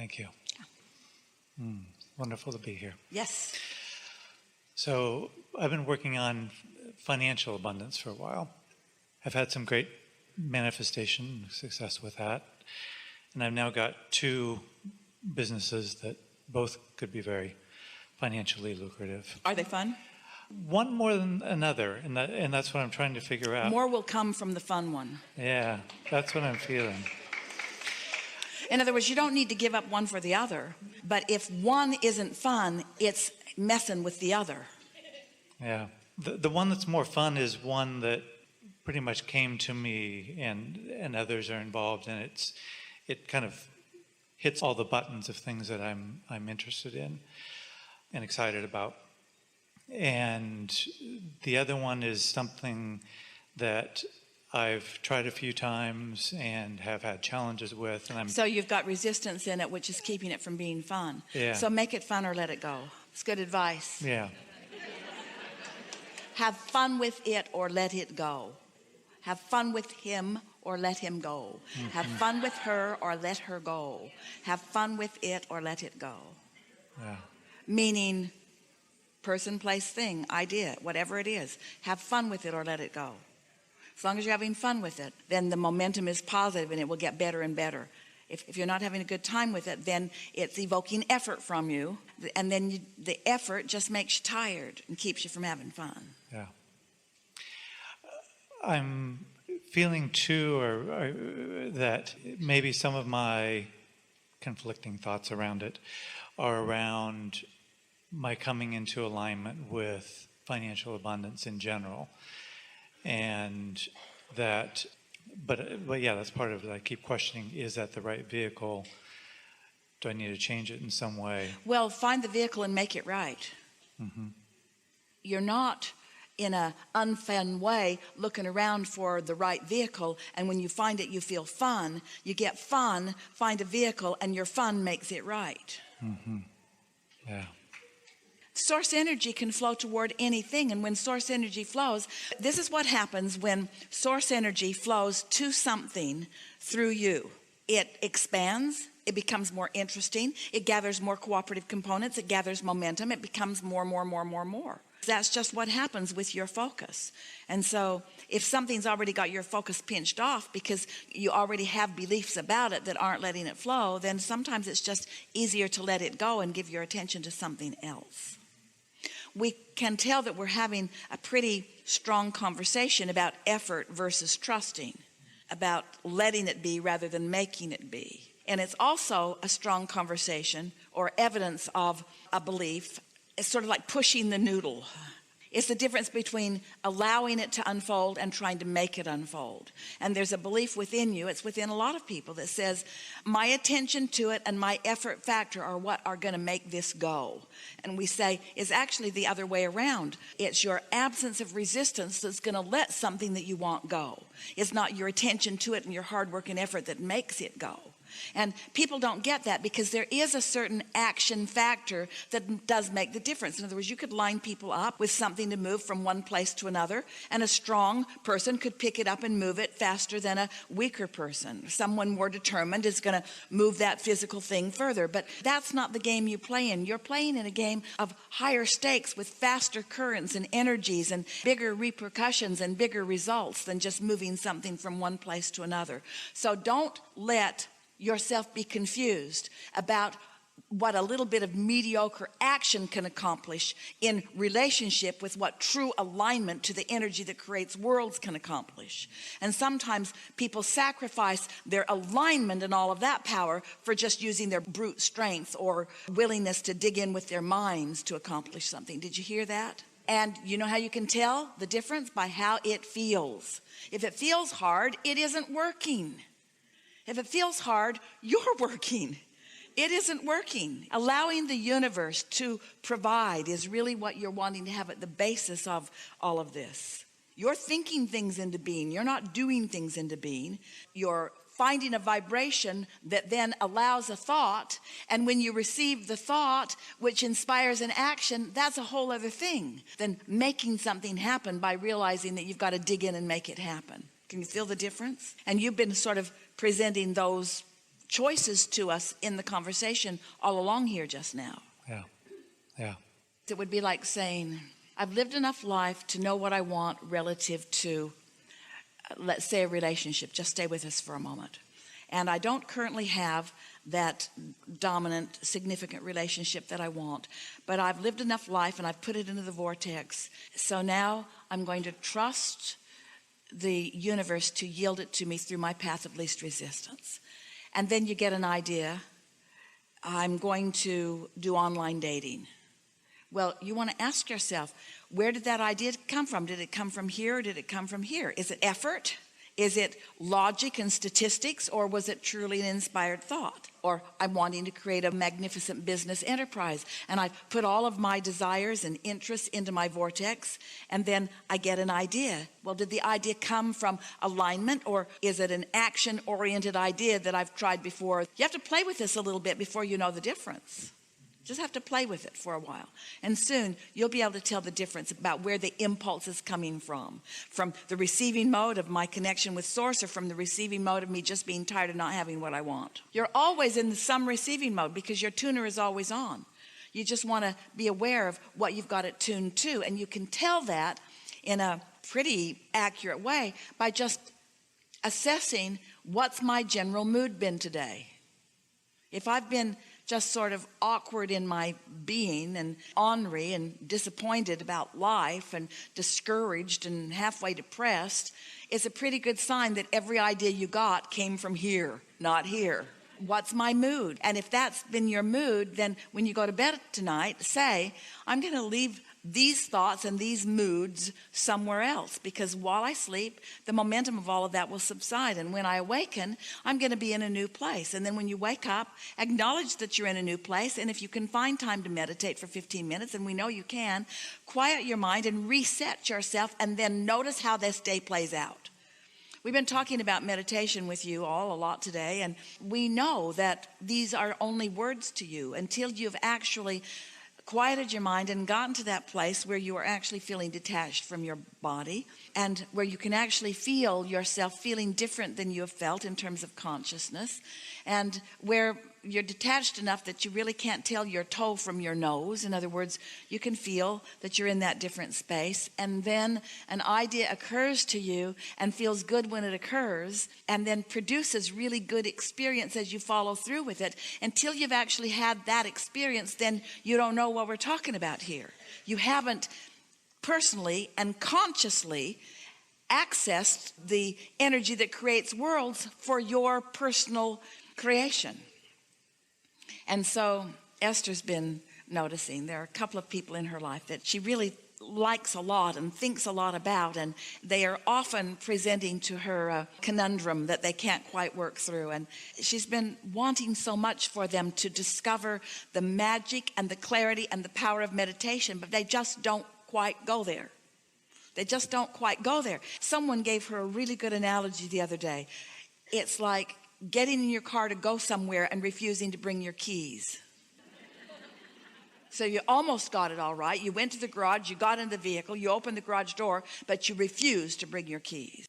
Thank you. Wonderful to be here. Yes. So I've been working on financial abundance for a while. I've had some great manifestation success with that. And I've now got 2 businesses that both could be very financially lucrative. Are they fun? One more than another, and that's what I'm trying to figure out. More will come from the fun one. Yeah, that's what I'm feeling. In other words, you don't need to give up one for the other. But if one isn't fun, it's messing with the other. Yeah. The one that's more fun is one that pretty much came to me, and others are involved, and it kind of hits all the buttons of things that I'm interested in and excited about. And the other one is something that I've tried a few times and have had challenges with. And So you've got resistance in it, which is keeping it from being fun. Yeah. So make it fun or let it go. It's good advice. Yeah. Have fun with it or let it go. Have fun with him or let him go. Mm-hmm. Have fun with her or let her go. Have fun with it or let it go. Yeah. Meaning person, place, thing, idea, whatever it is. Have fun with it or let it go. As long as you're having fun with it, then the momentum is positive and it will get better and better. If you're not having a good time with it, then it's evoking effort from you. And then the effort just makes you tired and keeps you from having fun. Yeah. I'm feeling too that maybe some of my conflicting thoughts around it are around my coming into alignment with financial abundance in general. And that, but yeah, that's part of it. I keep questioning, is that the right vehicle? Do I need to change it in some way? Well, find the vehicle and make it right. Mm-hmm. You're not in an unfun way looking around for the right vehicle, and when you find it, you feel fun. You get fun, find a vehicle, and your fun makes it right. Mm-hmm. Yeah. Source energy can flow toward anything, and when source energy flows, this is what happens when source energy flows to something through you. It expands, it becomes more interesting, it gathers more cooperative components, it gathers momentum, it becomes more. That's just what happens with your focus. And so if something's already got your focus pinched off because you already have beliefs about it that aren't letting it flow, then sometimes it's just easier to let it go and give your attention to something else. We can tell that we're having a pretty strong conversation about effort versus trusting, about letting it be rather than making it be. And it's also a strong conversation or evidence of a belief. It's sort of like pushing the noodle. It's the difference between allowing it to unfold and trying to make it unfold. And there's a belief within you, it's within a lot of people, that says, my attention to it and my effort factor are what are going to make this go. And we say, it's actually the other way around. It's your absence of resistance that's going to let something that you want go. It's not your attention to it and your hard work and effort that makes it go. And people don't get that because there is a certain action factor that does make the difference. In other words, you could line people up with something to move from one place to another, and a strong person could pick it up and move it faster than a weaker person. Someone more determined is going to move that physical thing further. But that's not the game you play in. You're playing in a game of higher stakes with faster currents and energies and bigger repercussions and bigger results than just moving something from one place to another. So don't let yourself be confused about what a little bit of mediocre action can accomplish in relationship with what true alignment to the energy that creates worlds can accomplish. And sometimes people sacrifice their alignment and all of that power for just using their brute strength or willingness to dig in with their minds to accomplish something. Did you hear that? And you know how you can tell the difference? By how it feels. If it feels hard, it isn't working. If it feels hard, you're working. It isn't working. Allowing the universe to provide is really what you're wanting to have at the basis of all of this. You're thinking things into being. You're not doing things into being. You're finding a vibration that then allows a thought. And when you receive the thought, which inspires an action, that's a whole other thing than making something happen by realizing that you've got to dig in and make it happen. Can you feel the difference? And you've been sort of presenting those choices to us in the conversation all along here just now. Yeah. Yeah. It would be like saying, I've lived enough life to know what I want relative to, let's say, a relationship. Just stay with us for a moment. And I don't currently have that dominant, significant relationship that I want. But I've lived enough life and I've put it into the vortex. So now I'm going to trust the universe to yield it to me through my path of least resistance. And then you get an idea. I'm going to do online dating. Well, you want to ask yourself, where did that idea come from? Did it come from here or did it come from here? Is it effort? Is it logic and statistics, or was it truly an inspired thought? Or I'm wanting to create a magnificent business enterprise, and I put all of my desires and interests into my vortex, and then I get an idea. Well, did the idea come from alignment, or is it an action-oriented idea that I've tried before? You have to play with this a little bit before you know the difference. Just have to play with it for a while. And soon you'll be able to tell the difference about where the impulse is coming from the receiving mode of my connection with Source, or from the receiving mode of me just being tired of not having what I want. You're always in some receiving mode because your tuner is always on. You just want to be aware of what you've got it tuned to. And you can tell that in a pretty accurate way by just assessing, what's my general mood been today? If I've been just sort of awkward in my being and ornery and disappointed about life and discouraged and halfway depressed, it's a pretty good sign that every idea you got came from here, not here. What's my mood? And if that's been your mood, then when you go to bed tonight, say, I'm going to leave these thoughts and these moods somewhere else, because while I sleep, the momentum of all of that will subside. And when I awaken, I'm going to be in a new place. And then when you wake up, acknowledge that you're in a new place. And if you can find time to meditate for 15 minutes, and we know you can, quiet your mind and reset yourself, and then notice how this day plays out. We've been talking about meditation with you all a lot today, and we know that these are only words to you until you've actually quieted your mind and gotten to that place where you are actually feeling detached from your body, and where you can actually feel yourself feeling different than you have felt in terms of consciousness, and where you're detached enough that you really can't tell your toe from your nose. In other words, you can feel that you're in that different space, and then an idea occurs to you and feels good when it occurs, and then produces really good experience as you follow through with it. Until you've actually had that experience, then you don't know what we're talking about here. You haven't personally and consciously accessed the energy that creates worlds for your personal creation. And so Esther's been noticing there are a couple of people in her life that she really likes a lot and thinks a lot about, and they are often presenting to her a conundrum that they can't quite work through. And she's been wanting so much for them to discover the magic and the clarity and the power of meditation, but they just don't quite go there. They just don't quite go there. Someone gave her a really good analogy the other day. It's like getting in your car to go somewhere and refusing to bring your keys. So you almost got it all right. You went to the garage, you got in the vehicle, you opened the garage door, but you refused to bring your keys.